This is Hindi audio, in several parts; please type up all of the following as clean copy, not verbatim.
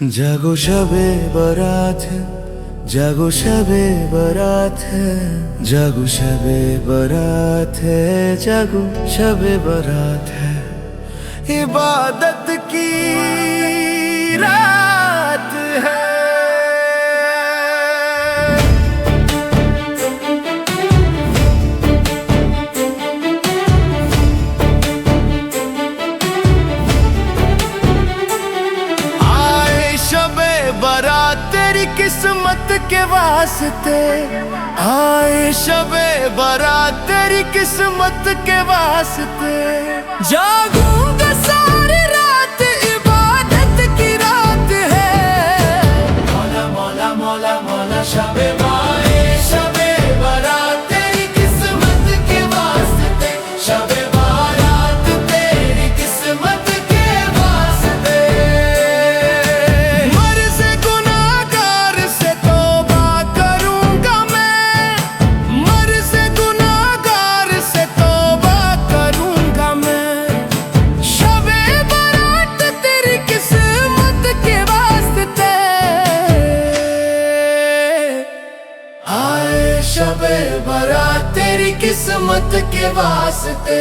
जागो शबे बारात है, जागो शबे बारात है, जागो शबे बारात है, जागो शबे बारात है। इबादत की रात है। बारात तेरी किस्मत के वास्ते, आए शबे बारात तेरी किस्मत के वास्ते। जागूंगा सारी रात, इबादत की रात है। मौला मौला मौला मौला शबे आए शबे बारात तेरी किस्मत के वास्ते, शबे बारात तेरी किस्मत के वास्ते। शबे बारात तेरी किस्मत के वास्ते,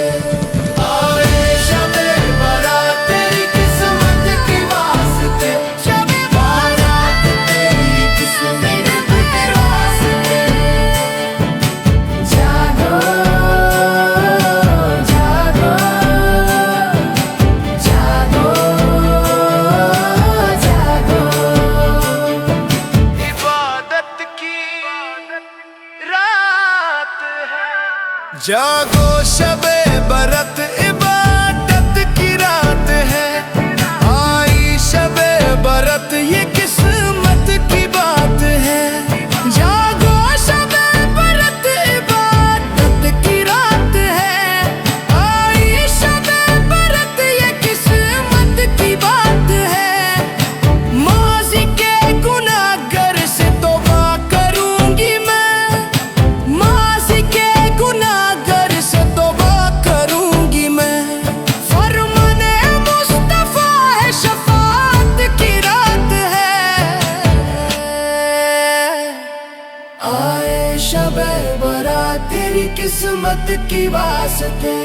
आए शबे बारात तेरी किस्मत के वास्ते, शबे बारात तेरी किस्मत के वास्ते। जागो जागो जागो जागो, इबादत की रात है। जागो शबे बरत इबादत की रात है। आई शबे बरत ये किस्मत की बात है। जागो शबे बरत इबादत की रात है। आई शबे बरत ये किस्मत की बात है। माज़ी के गुनाहगार से तौबा करूंगी मैं, माज़ी के गुनाहगार से तौबा करूंगी मैं। फरमाने मुस्तफा है, शफाअत की रात है। आए शबे बारात तेरी किस्मत की वास्ते,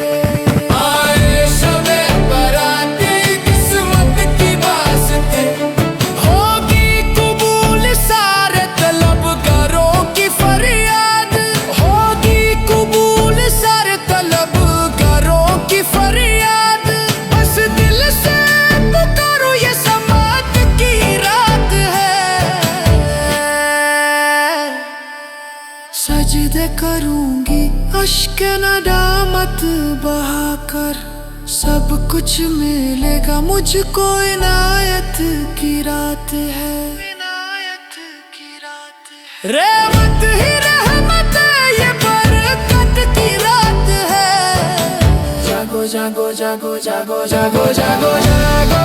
आए शबे बारात तेरी किस्मत की वास्ते। होगी कबूल सारे तलबगारों की फरियाद, होगी कबूल सारे तलबगारों की फरियाद। बस दिल से पुकारो ये समात की रात है। सजदे करूंगी अश्क नदामत बहाकर, सब कुछ मिलेगा मुझको इनायत की रात है। इनायत की रात है। रहमत ही रहमत है, ये बरकत की रात है। जागो जागो जागो जागो जागो जागो जागो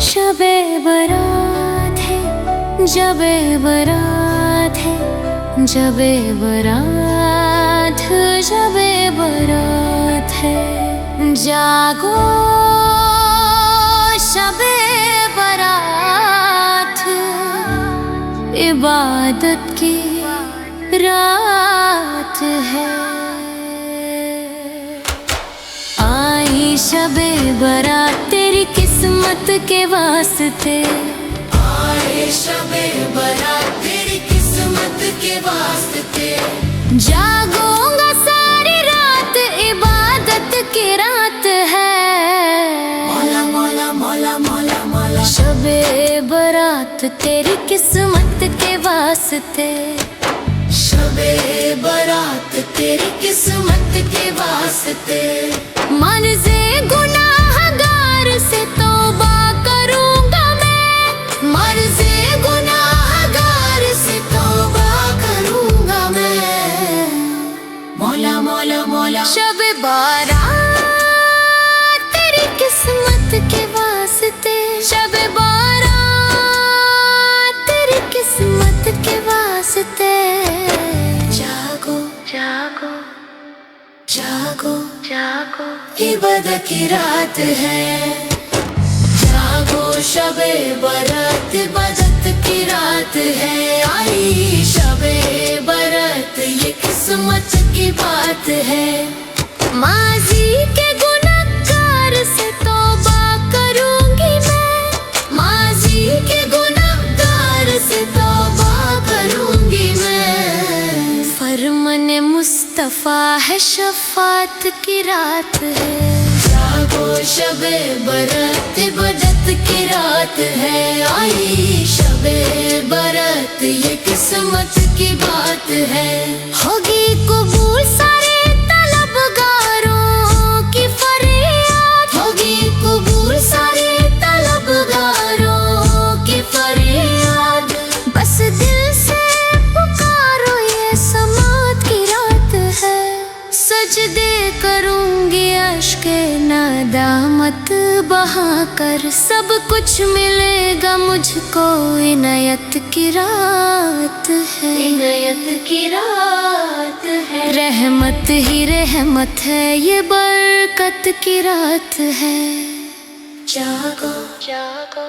शबे बारात है, जबे बारात है, जबे बारात, जबे बारात है। जागो शबे बारात, इबादत की रात है। आई शबे बारात तेरी किस्मत के वास्ते, आए शबे बारात तेरी किस्मत के वास्ते। जागूंगा सारी रात, इबादत की रात है। मौला मौला मौला मौला मौला शबे बारात तेरी किस्मत के वास्ते, शबे बारात तेरी किस्मत के वास्ते। मन से गुनाहगार से तौबा करूंगा मैं, मन से गुनाहगार से तौबा करूंगा मैं। मौला मौला मौला शबे बारात तेरी किस्मत के वास्ते, शबे बारात तेरी किस्मत के वास्ते। जागो जागो जागो जागो इबादत की रात है। जागो शबे बरात इबादत की रात है। आई शबे बरात ये किस्मत की बात है। माजी के गुनहगार से तौबा करूंगी मैं। माजी के गुनहगार से तौबा करूंगी मैं। फरमान मुस्तफा है शफात की रात है। जागो शबे बरात इबादत की रात है। आई शबे बरात ये किस्मत की बात है। होगी कबूल सारे तलबगारों की फरियाद। होगी कबूल सारे तलबगारों की फरियाद। बस दिल से पुकारो ये समात की रात है। सजदे करूंगी अश्के नदामत बहाकर। सब कुछ मिलेगा मुझको इनायत की रात है। इनायत की रात है। रहमत ही रहमत है ये बरकत की रात है। जागो जागो